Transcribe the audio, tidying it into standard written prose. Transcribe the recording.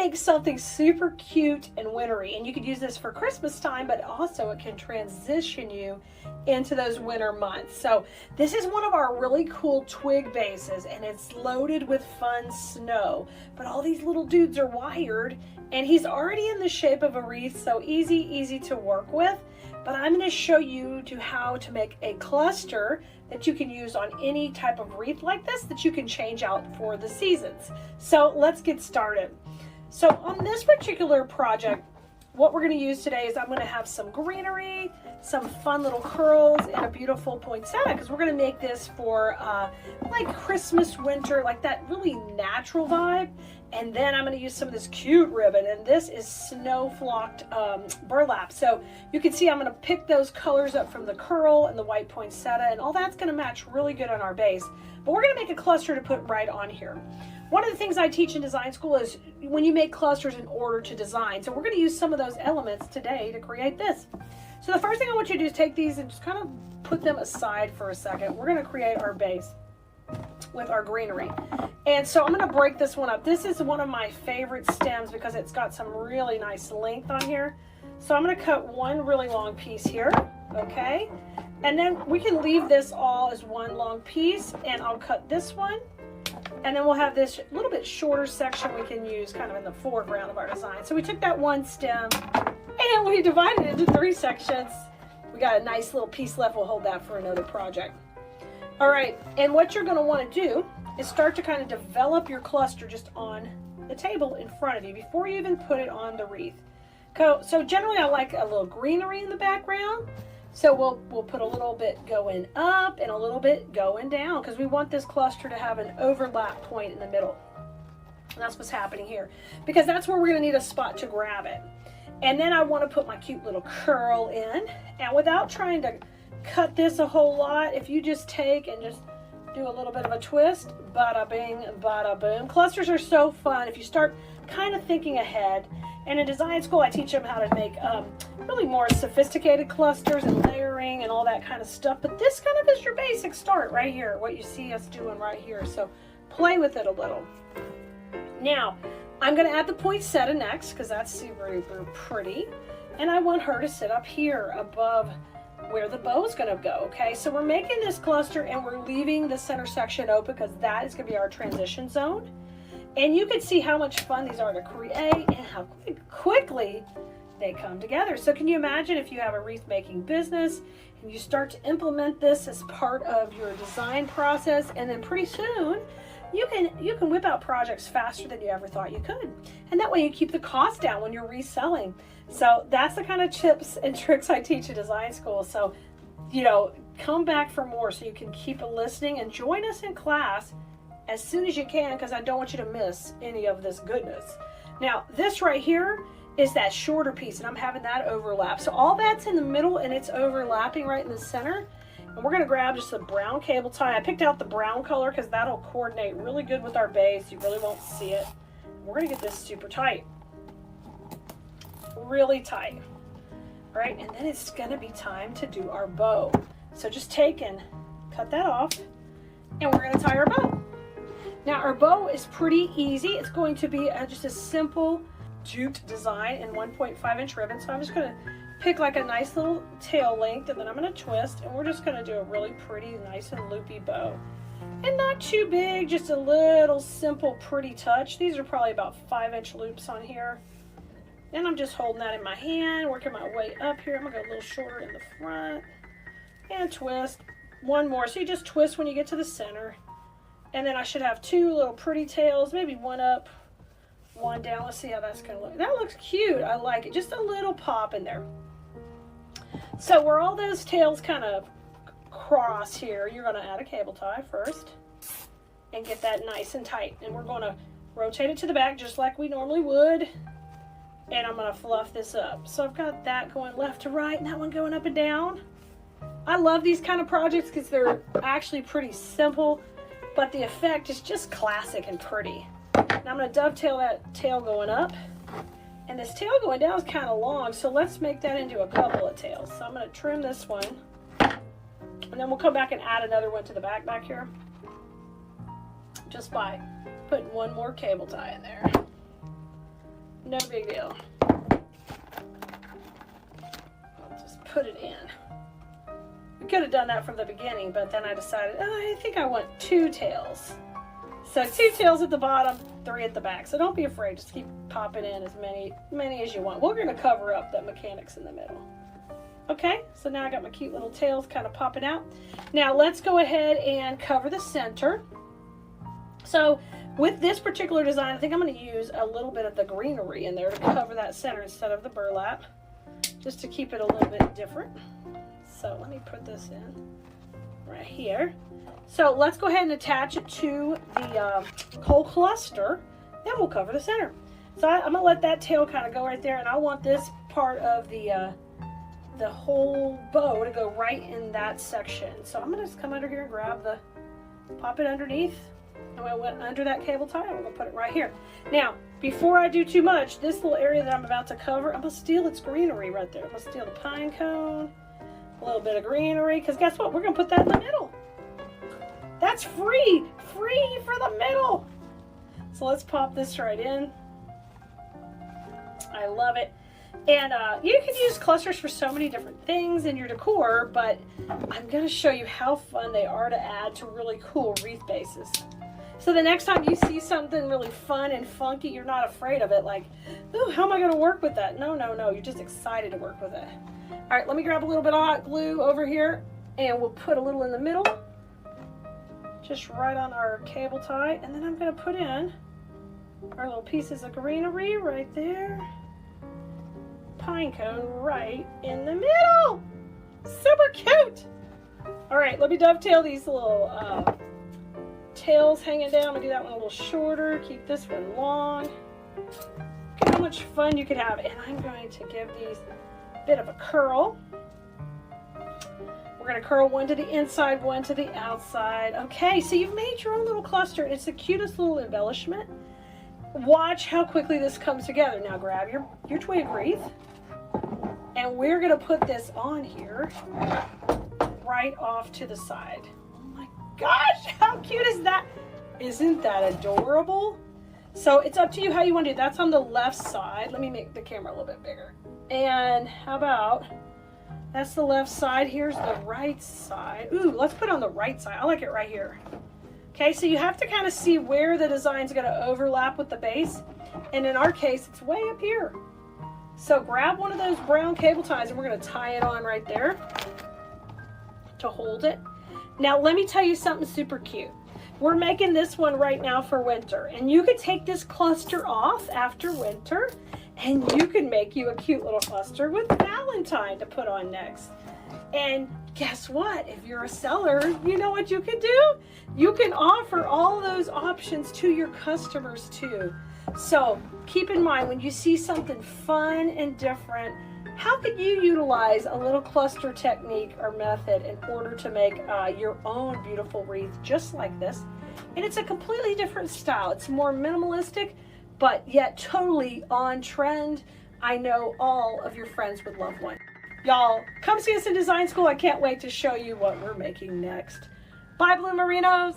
make something super cute and wintry, and you could use this for Christmas time, but also it can transition you into those winter months. So this is one of our really cool twig bases, and it's loaded with fun snow, but all these little dudes are wired, and he's already in the shape of a wreath, so easy to work with. But I'm going to show you how to make a cluster that you can use on any type of wreath like this that you can change out for the seasons. So let's get started. So on this particular project, what we're going to use today is I'm going to have some greenery, some fun little curls, and a beautiful poinsettia, because we're going to make this for like Christmas, winter, like that really natural vibe. And then I'm going to use some of this cute ribbon, and this is snow flocked burlap. So you can see I'm going to pick those colors up from the curl and the white poinsettia, and all that's going to match really good on our base. But we're going to make a cluster to put right on here. One of the things I teach in design school is when you make clusters in order to design. So we're going to use some of those elements today to create this. So the first thing I want you to do is take these and just kind of put them aside for a second. We're going to create our base with our greenery. And so I'm going to break this one up. This is one of my favorite stems because it's got some really nice length on here. So I'm going to cut one really long piece here, okay? And then we can leave this all as one long piece, and I'll cut this one. And then we'll have this little bit shorter section we can use kind of in the foreground of our design. So we took that one stem and we divided it into 3 sections. We got a nice little piece left. We'll hold that for another project. All right, and what you're going to want to do is start to kind of develop your cluster just on the table in front of you before you even put it on the wreath. So generally I like a little greenery in the background. So we'll put a little bit going up and a little bit going down, because we want this cluster to have an overlap point in the middle. And that's what's happening here, because that's where we're going to need a spot to grab it. And then I want to put my cute little curl in, and without trying to cut this a whole lot, if you just take and just do a little bit of a twist, bada bing, bada boom. Clusters are so fun if you start kind of thinking ahead. And in design school, I teach them how to make really more sophisticated clusters and layering and all that kind of stuff. But this kind of is your basic start right here, what you see us doing right here. So play with it a little. Now, I'm going to add the poinsettia next, because that's super pretty. And I want her to sit up here above where the bow is going to go, okay? So we're making this cluster, and we're leaving the center section open, because that is going to be our transition zone. And you can see how much fun these are to create and how quickly they come together. So can you imagine if you have a wreath making business and you start to implement this as part of your design process, and then pretty soon you can whip out projects faster than you ever thought you could. And that way you keep the cost down when you're reselling. So that's the kind of tips and tricks I teach in design school. So, you know, come back for more so you can keep listening and join us in class as soon as you can, because I don't want you to miss any of this goodness. Now, this right here is that shorter piece, and I'm having that overlap. So all that's in the middle, and it's overlapping right in the center. And we're going to grab just a brown cable tie. I picked out the brown color because that'll coordinate really good with our base. You really won't see it. We're going to get this super tight. Really tight. All right, and then it's going to be time to do our bow. So just take and cut that off, and we're going to tie our bow. Now our bow is pretty easy. It's going to be just a simple jute design in 1.5-inch ribbon. So I'm just going to pick like a nice little tail length, and then I'm going to twist, and we're just going to do a really pretty, nice and loopy bow. And not too big, just a little simple, pretty touch. These are probably about 5-inch loops on here. And I'm just holding that in my hand, working my way up here. I'm going to go a little shorter in the front and twist. One more. So you just twist when you get to the center. And then I should have 2 little pretty tails, maybe one up, one down. Let's see how that's going to look. That looks cute. I like it. Just a little pop in there. So where all those tails kind of cross here, you're going to add a cable tie first and get that nice and tight. And we're going to rotate it to the back just like we normally would. And I'm going to fluff this up. So I've got that going left to right and that one going up and down. I love these kind of projects because they're actually pretty simple, but the effect is just classic and pretty. Now I'm going to dovetail that tail going up. And this tail going down is kind of long, so let's make that into a couple of tails. So I'm going to trim this one. And then we'll come back and add another one to the back here. Just by putting one more cable tie in there. No big deal. I'll just put it in. We could have done that from the beginning, but then I decided, oh, I think I want 2 tails. So 2 tails at the bottom, 3 at the back. So don't be afraid, just keep popping in as many as you want. We're gonna cover up the mechanics in the middle. Okay, so now I got my cute little tails kind of popping out. Now let's go ahead and cover the center. So with this particular design, I think I'm going to use a little bit of the greenery in there to cover that center instead of the burlap, just to keep it a little bit different. So let me put this in right here. So let's go ahead and attach it to the whole cluster, then we'll cover the center. So I'm going to let that tail kind of go right there, and I want this part of the whole bow to go right in that section. So I'm going to just come under here and grab pop it underneath. And I went under that cable tie, I'm going to put it right here. Now, before I do too much, this little area that I'm about to cover, I'm going to steal its greenery right there. I'm going to steal the pine cone, a little bit of greenery, because guess what? We're going to put that in the middle. That's free for the middle. So let's pop this right in. I love it. And you can use clusters for so many different things in your decor, but I'm going to show you how fun they are to add to really cool wreath bases. So the next time you see something really fun and funky, you're not afraid of it, like, ooh, how am I going to work with that? No, you're just excited to work with it. All right, let me grab a little bit of hot glue over here, and we'll put a little in the middle, just right on our cable tie, and then I'm going to put in our little pieces of greenery right there. Pine cone right in the middle. Super cute. All right, let me dovetail these little tails hanging down. I'm gonna do that one a little shorter, keep this one long. Look at how much fun you could have. And I'm going to give these a bit of a curl. We're gonna curl one to the inside, one to the outside. Okay, so you've made your own little cluster. It's the cutest little embellishment. Watch how quickly this comes together. Now grab your twig wreath, and we're gonna put this on here right off to the side. Oh my gosh, how cute is that? Isn't that adorable? So it's up to you how you want to do it. That's on the left side. Let me make the camera a little bit bigger. And how about, that's the left side, here's the right side. Ooh, let's put it on the right side. I like it right here. Okay, so you have to kind of see where the design's going to overlap with the base. And in our case, it's way up here. So grab one of those brown cable ties and we're going to tie it on right there to hold it. Now, let me tell you something super cute. We're making this one right now for winter. And you could take this cluster off after winter and you can make you a cute little cluster with Valentine to put on next. And guess what? If you're a seller, you know what you can do? You can offer all those options to your customers too. So keep in mind, when you see something fun and different, how could you utilize a little cluster technique or method in order to make your own beautiful wreath just like this? And it's a completely different style. It's more minimalistic, but yet totally on trend. I know all of your friends would love one. Y'all, come see us in design school. I can't wait to show you what we're making next. Bye, Blue Merinos.